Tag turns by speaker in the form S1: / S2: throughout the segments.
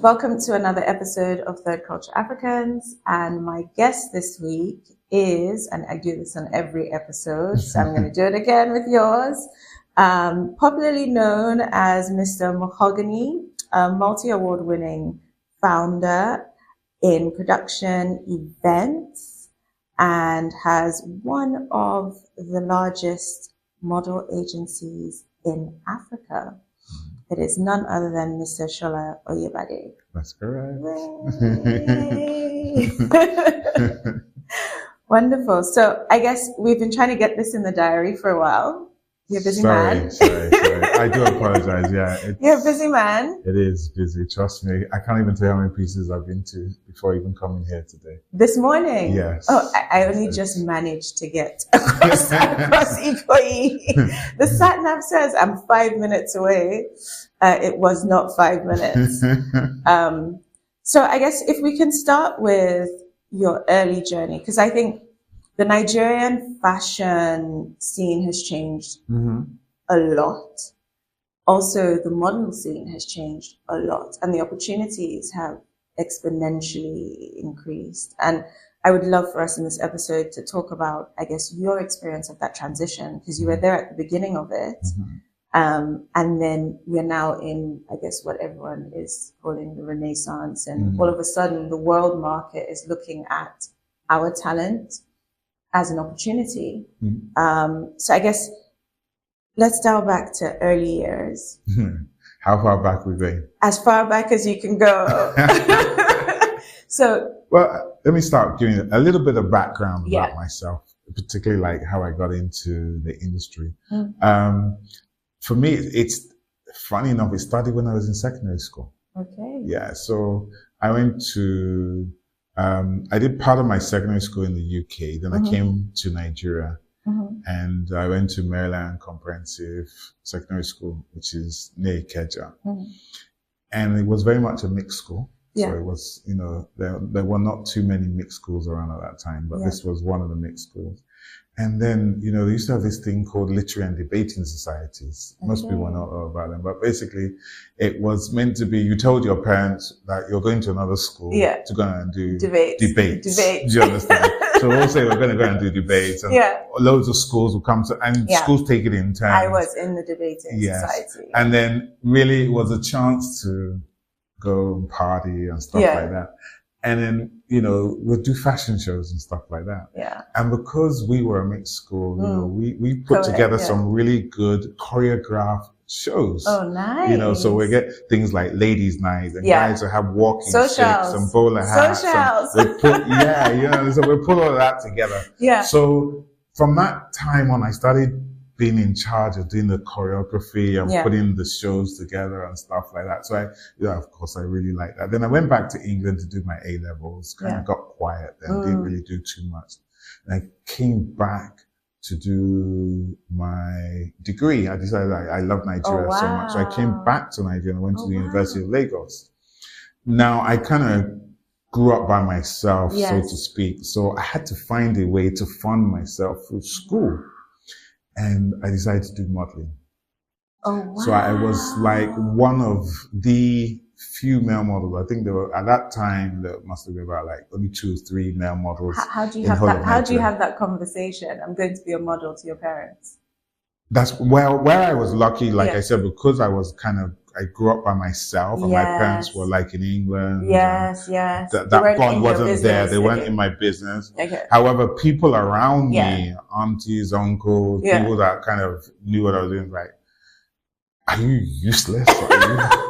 S1: Welcome to another episode of Third Culture Africans. And my guest this week is, and I do this on every episode, so I'm going to do it again with yours, popularly known as Mr. Mahogany, a multi-award winning founder in production events and has one of the largest model agencies in Africa. It is none other than Mr. Shola Oyebade.
S2: That's correct.
S1: Wonderful. So I guess we've been trying to get this in the diary for a while. You're a busy man.
S2: Sorry. I do apologize. Yeah.
S1: You're a busy man.
S2: It is busy. Trust me. I can't even tell you how many pieces I've been to before even coming here today.
S1: This morning?
S2: Yes.
S1: Oh, I only just managed to get across Ikoyi. The sat-nav says I'm 5 minutes away. It was not 5 minutes. So I guess if we can start with your early journey, because I think the Nigerian fashion scene has changed a lot. Also, the model scene has changed a lot, and the opportunities have exponentially increased. And I would love for us in this episode to talk about, I guess, your experience of that transition, because you were there at the beginning of it. And then we're now in, I guess, what everyone is calling the Renaissance. And all of a sudden, the world market is looking at our talent as an opportunity. So I guess let's dial back to early years.
S2: How far back we going?
S1: As far back as you can go.
S2: Well, let me start giving a little bit of background about myself, particularly like how I got into the industry. For me, it's funny enough, it started when I was in secondary school.
S1: Okay.
S2: Yeah, so I went to I did part of my secondary school in the UK. Then I came to Nigeria and I went to Maryland Comprehensive Secondary School, which is near Ikeja. And it was very much a mixed school. So it was, there were not too many mixed schools around at that time, but this was one of the mixed schools. And then, they used to have this thing called literary and debating societies. Most people know about them, but basically it was meant to be, you told your parents that you're going to another school to go and do debates. Do you understand? So we'll say we're going to go and do debates, and loads of schools will come to, and schools take it in turns.
S1: I was in the debating society.
S2: And then really it was a chance to go and party and stuff like that. And then, we'll do fashion shows and stuff like that.
S1: Yeah.
S2: And because we were a mixed school, we put together some really good choreographed shows.
S1: Oh, nice.
S2: So we get things like ladies' night, and guys will have walking sticks and bowler hats.
S1: Socials.
S2: And we put, so we put all of that together.
S1: Yeah.
S2: So from that time on, I started being in charge of doing the choreography and putting the shows together and stuff like that. So of course, I really like that. Then I went back to England to do my A-levels, kind of got quiet then, didn't really do too much. And I came back to do my degree. I decided I love Nigeria so much. So I came back to Nigeria and went to the University of Lagos. Now, I kind of grew up by myself, so to speak. So I had to find a way to fund myself through school. And I decided to do modeling.
S1: Oh, wow.
S2: So I was like one of the few male models. I think there were, at that time, there must have been about like only 2 or 3 male models.
S1: How do you have that conversation? I'm going to be a model to your parents.
S2: That's where I was lucky, like I said, because I was I grew up by myself and my parents were like in England. That bond wasn't there. They weren't in my business. However, people around me, aunties, uncles, people that kind of knew what I was doing, like, are you useless?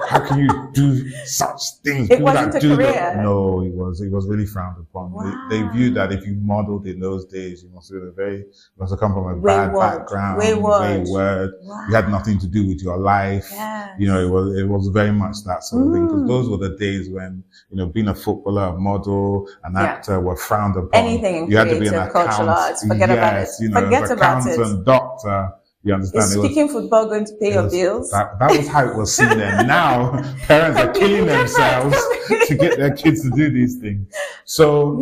S2: How can you do such things?
S1: It wasn't a career.
S2: No, it was really frowned upon. Wow. They viewed that if you modeled in those days, you must have come from a bad background, wayward. Wow. You had nothing to do with your life.
S1: Yes.
S2: It was very much that sort of thing. Because those were the days when, being a footballer, a model, an actor were frowned upon.
S1: Anything in
S2: you had to be an
S1: cultural arts. Forget about it. Forget about it.
S2: Accountant, doctor. You understand?
S1: Is speaking football going to pay your bills?
S2: That was how it was seen then. Now, parents are killing themselves to get their kids to do these things. So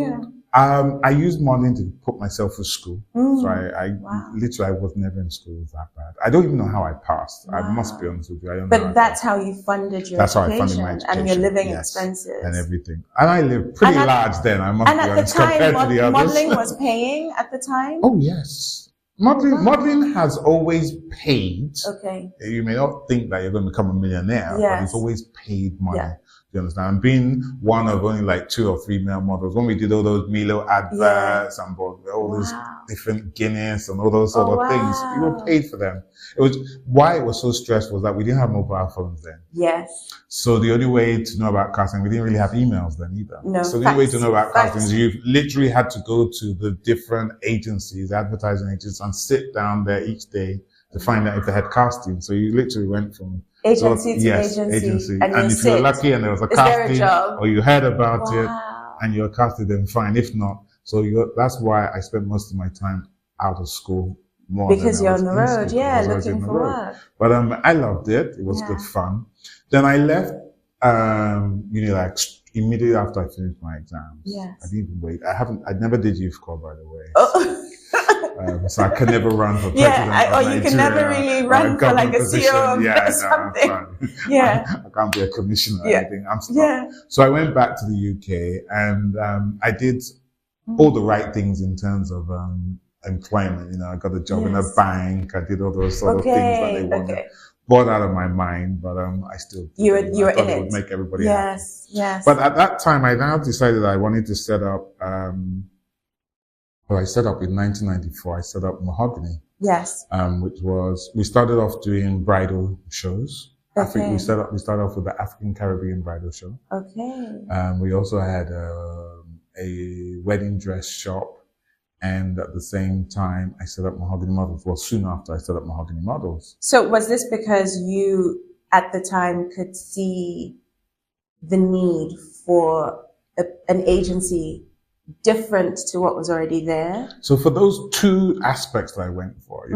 S2: I used modeling to put myself through school. So I
S1: Wow.
S2: literally, I was never in school. It was that bad. I don't even know how I passed. I must be honest with you. I don't know.
S1: But that's how you funded your
S2: That's how I
S1: education,
S2: funded my education.
S1: and your living
S2: yes,
S1: expenses.
S2: and everything. And I lived pretty large then, I must
S1: And
S2: be
S1: at the
S2: honest,
S1: time,
S2: compared to the others.
S1: modeling was paying at the time?
S2: Oh, yes. Modeling has always paid.
S1: Okay.
S2: You may not think that you're going to become a millionaire, but
S1: Yes.
S2: it's always paid money.
S1: Yeah.
S2: You understand? And being one of only like 2 or 3 male models, when we did all those Milo adverts and all those different Guinness and all those sort of things, we were paid for them. It was why it was so stressful was that we didn't have mobile phones then.
S1: Yes.
S2: So the only way to know about casting, we didn't really have emails then either.
S1: No,
S2: so the only way to know about
S1: facts.
S2: castings, you literally had to go to the different agencies, advertising agencies, and sit down there each day to find out if they had casting. So you literally went from
S1: Agency to
S2: yes,
S1: agency.
S2: And if you were lucky and there was a casting, or you heard about it and you were casted, then fine. If not, that's why I spent most of my time out of school more.
S1: Because
S2: than
S1: you're
S2: I was
S1: on the
S2: in
S1: road,
S2: school,
S1: yeah,
S2: because I was
S1: looking
S2: in the
S1: for
S2: road.
S1: work.
S2: But I loved it. It was good fun. Then I left like immediately after I finished my exams.
S1: Yes.
S2: I didn't even wait. I never did youth corps, by the way.
S1: Oh.
S2: So I could never run for president.
S1: Or you can never really run for like a CEO or something.
S2: I can't be a commissioner or anything. I'm stuck. So I went back to the UK and I did all the right things in terms of employment. I got a job in a bank. I did all those sort of things that they wanted. Bored out of my mind, but I still
S1: you were in
S2: it
S1: it.
S2: Would make everybody happy.
S1: Yes.
S2: But at that time, I now decided I wanted to set up. I set up in 1994. I set up Mahogany.
S1: Yes.
S2: Which was we started off doing bridal shows.
S1: Okay.
S2: We started off with the African Caribbean bridal show.
S1: Okay.
S2: We also had a wedding dress shop. And at the same time, I set up Mahogany Models. Well, soon after I set up Mahogany Models.
S1: So was this because you, at the time, could see the need for an agency different to what was already there?
S2: So for those 2 aspects that I went for,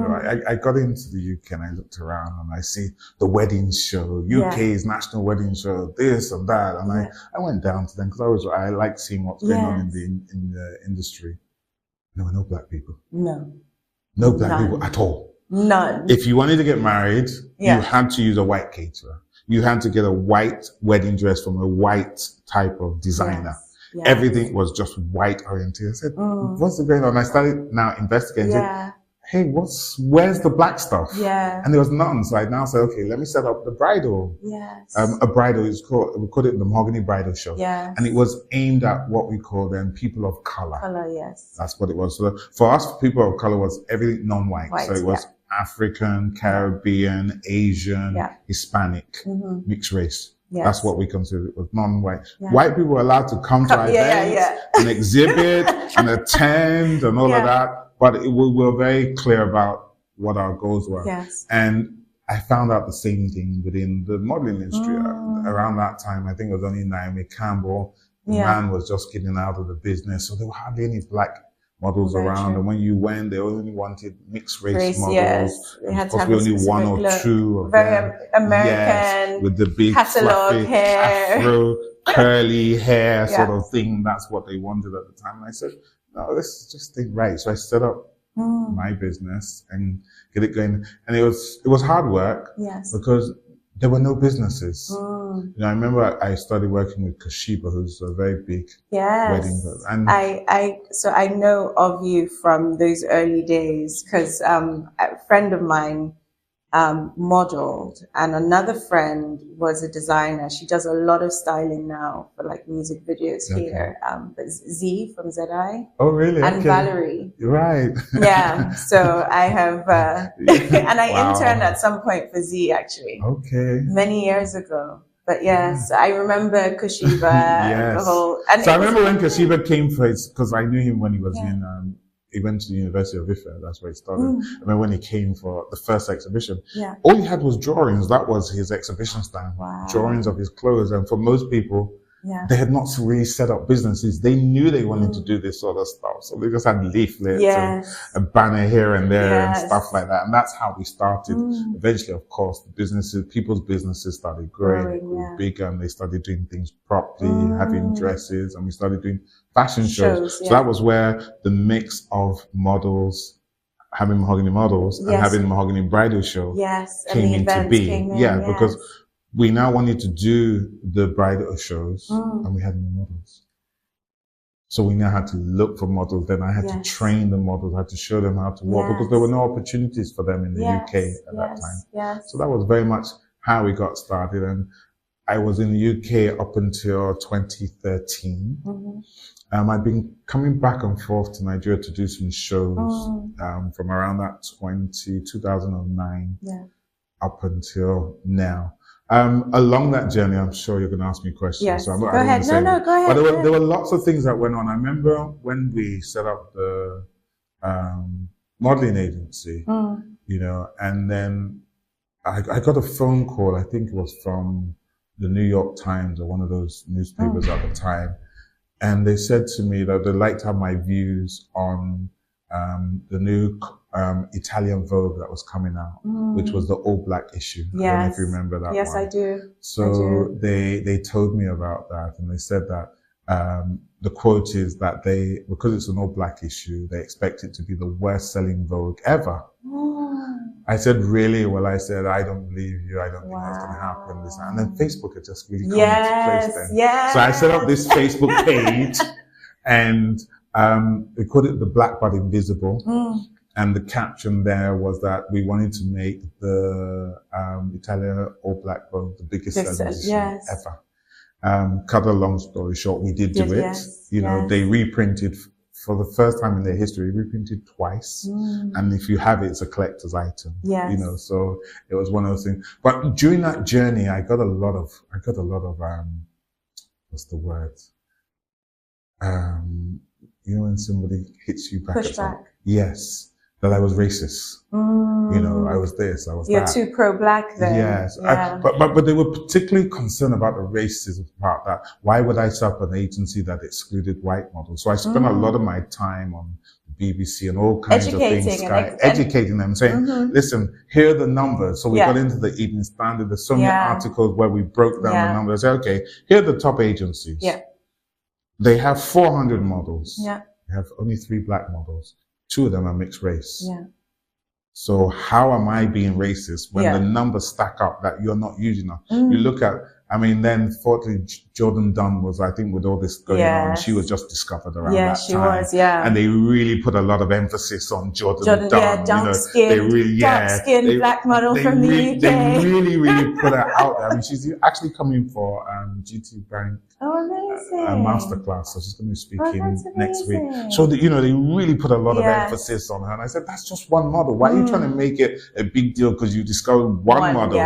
S2: I got into the UK and I looked around and I see the wedding show, UK's national wedding show, this and that. And I went down to them because I like seeing what's going on in the industry. There were no black people. No black people at all.
S1: None.
S2: If you wanted to get married, you had to use a white caterer. You had to get a white wedding dress from a white type of designer. Yes. Everything was just white oriented. I said, what's going on? I started now investigating. Hey, where's the black stuff?
S1: Yeah.
S2: And there was none. So I now said, okay, let me set up the bridal.
S1: Yes.
S2: A bridal we called it the Mahogany Bridal Show.
S1: Yeah.
S2: And it was aimed at what we call then people of color.
S1: Color, yes.
S2: That's what it was. So for us, people of color was everything non-white. So it was African, Caribbean, Asian, Hispanic, mixed race. Yes. That's what we consider it was non-white. Yeah. White people were allowed to come to our events and exhibit and attend and all of that. But we were very clear about what our goals were.
S1: Yes.
S2: And I found out the same thing within the modeling industry. Around that time, I think it was only Naomi Campbell. The man was just getting out of the business. So there were hardly any black models around. And when you went, they only wanted mixed race models.
S1: Yes. They had to have
S2: only 1 or 2 of
S1: very
S2: them.
S1: American.
S2: Yes, with the big
S1: catalog
S2: fluffy
S1: hair.
S2: afro, curly hair sort of thing. That's what they wanted at the time. And I said, no, let's just think right. So I set up my business and get it going. And it was hard work.
S1: Yes.
S2: Because there were no businesses. I remember I started working with Kashiba, who's a very big wedding. And
S1: so I know of you from those early days because a friend of mine modeled, and another friend was a designer. She does a lot of styling now for like music videos here. But Z from ZI.
S2: Oh, really?
S1: And Valerie.
S2: Right.
S1: Yeah. So I have, and I interned at some point for Z actually.
S2: Okay.
S1: Many years ago. But yes, I remember Kashiba. The whole. And
S2: so I remember when Kashiba came for it because I knew him when he was in. He went to the University of Ife. That's where he started. I remember when he came for the first exhibition.
S1: Yeah.
S2: All he had was drawings. That was his exhibition stand.
S1: Wow.
S2: Drawings of his clothes. And for most people, they had not really set up businesses. They knew they wanted to do this sort of stuff. So they just had leaflets and a banner here and there and stuff like that. And that's how we started. Eventually, of course, the businesses, people's businesses started growing bigger, and they started doing things properly, having dresses, and we started doing fashion shows. So that was where the mix of models, having mahogany models and having mahogany bridal show came into being. Because we now wanted to do the bridal shows and we had no models. So we now had to look for models. Then I had to train the models, I had to show them how to walk because there were no opportunities for them in the UK at that time. So that was very much how we got started. And I was in the UK up until 2013. I'd been coming back and forth to Nigeria to do some shows from around that 2009 up until now. Along that journey, I'm sure you're going to ask me questions. So
S1: go ahead. No, go ahead.
S2: But there were lots of things that went on. I remember when we set up the modeling agency, you know, and then I got a phone call. I think it was from the New York Times or one of those newspapers at the time. And they said to me that they'd like to have my views on the new Italian Vogue that was coming out, which was the all black issue. I don't know if you remember that one.
S1: Yes, I do.
S2: So they told me about that, and they said that the quote is that because it's an all black issue, they expect it to be the worst selling Vogue ever. I said, really? Well, I said, I don't believe you. I don't think that's going to happen. And then Facebook had just really come into place then. So I set up this Facebook page and we called it The Black But Invisible. And the caption there was that we wanted to make the Italia All Black Vogue the biggest selling edition ever. Cut a long story short, we did do it. You know, they reprinted for the first time in their history, reprinted twice. And if you have it, it's a collector's item. You know, so it was one of those things. But during that journey, I got a lot of what's the word? You know, when somebody hits you back.
S1: Pushback.
S2: Yes. That I was racist. You know, I was this, I was
S1: You're
S2: that.
S1: You're too pro-black then.
S2: Yes. But they were particularly concerned about the racism part, that why would I set up an agency that excluded white models? So I spent a lot of my time on the BBC and all kinds of things, educating them, saying, listen, here are the numbers. So we got into the Evening Standard. There's so many articles where we broke down the numbers. I said, okay, here are the top agencies. They have 400 models. They have only 3 black models. 2 of them are mixed race. So how am I being racist when the numbers stack up that you're not using them? You look at, I mean, then fortunately, Jordan Dunn was, I think, with all this going on, she was just discovered around that time.
S1: She was,
S2: And they really put a lot of emphasis on Jordan Dunn.
S1: Dark skin black model from the UK.
S2: They really put her out there. I mean, she's actually coming for GT Bank.
S1: Oh, amazing.
S2: A masterclass. So she's going to be speaking next week. So, you know, they really put a lot of emphasis on her. And I said, that's just one model. Why are you trying to make it a big deal because you discovered one model?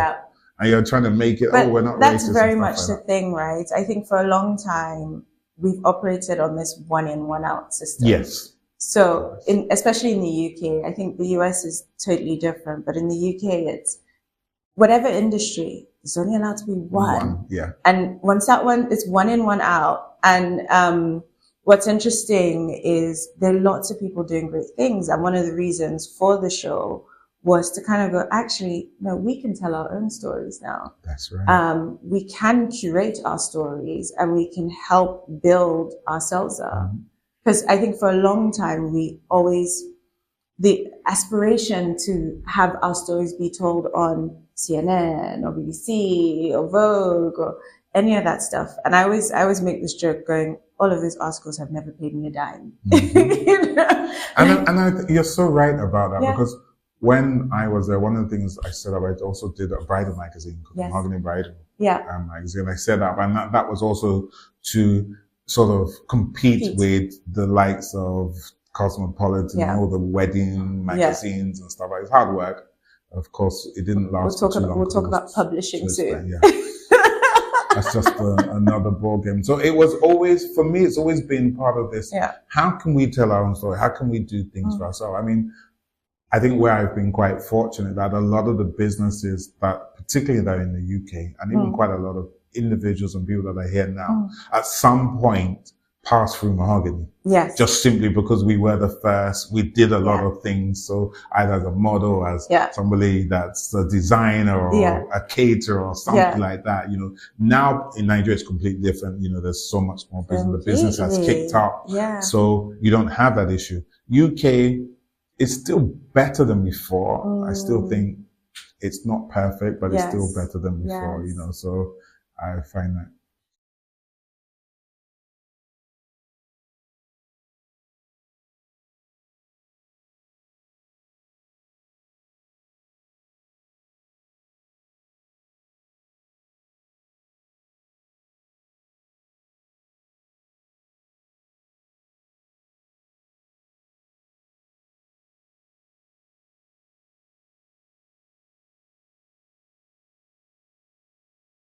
S2: And you're trying to make it, we're not racist.
S1: That's very much the thing, right? I think for a long time, we've operated on this one in, one out system.
S2: Yes.
S1: So, especially in the UK, I think the US is totally different. But in the UK, it's whatever industry, it's only allowed to be one. And once that one, it's one in, one out. And what's interesting is there are lots of people doing great things. And one of the reasons for the show was to kind of go, actually, no, we can tell our own stories now.
S2: That's right.
S1: We can curate our stories and we can help build ourselves up. Because I think for a long time, the aspiration to have our stories be told on CNN or BBC or Vogue or any of that stuff. And I always make this joke going, all of those articles have never paid me a dime. You know?
S2: And you're so right about that because when I was there, one of the things I set up, I also did a bridal magazine called Mahogany Bridal magazine. I set up, and that was also to sort of compete with the likes of Cosmopolitan and all the wedding magazines and stuff. It's hard work. Of course, it didn't last too long.
S1: We'll talk about publishing soon.
S2: That's just another ball game. So it was always, for me, it's always been part of this. How can we tell our own story? How can we do things for ourselves? I mean, I think where I've been quite fortunate that a lot of the businesses that, particularly that in the UK, and even quite a lot of individuals and people that are here now at some point passed through mahogany.
S1: Yes.
S2: Just simply because we were the first, we did a lot of things. So either as a model, as somebody that's a designer or a caterer or something like that, you know. Now in Nigeria, it's completely different. You know, there's so much more business. The business has kicked up.
S1: Yeah.
S2: So you don't have that issue. UK is still better than before. I still think it's not perfect, but it's still better than before, you know. So I find that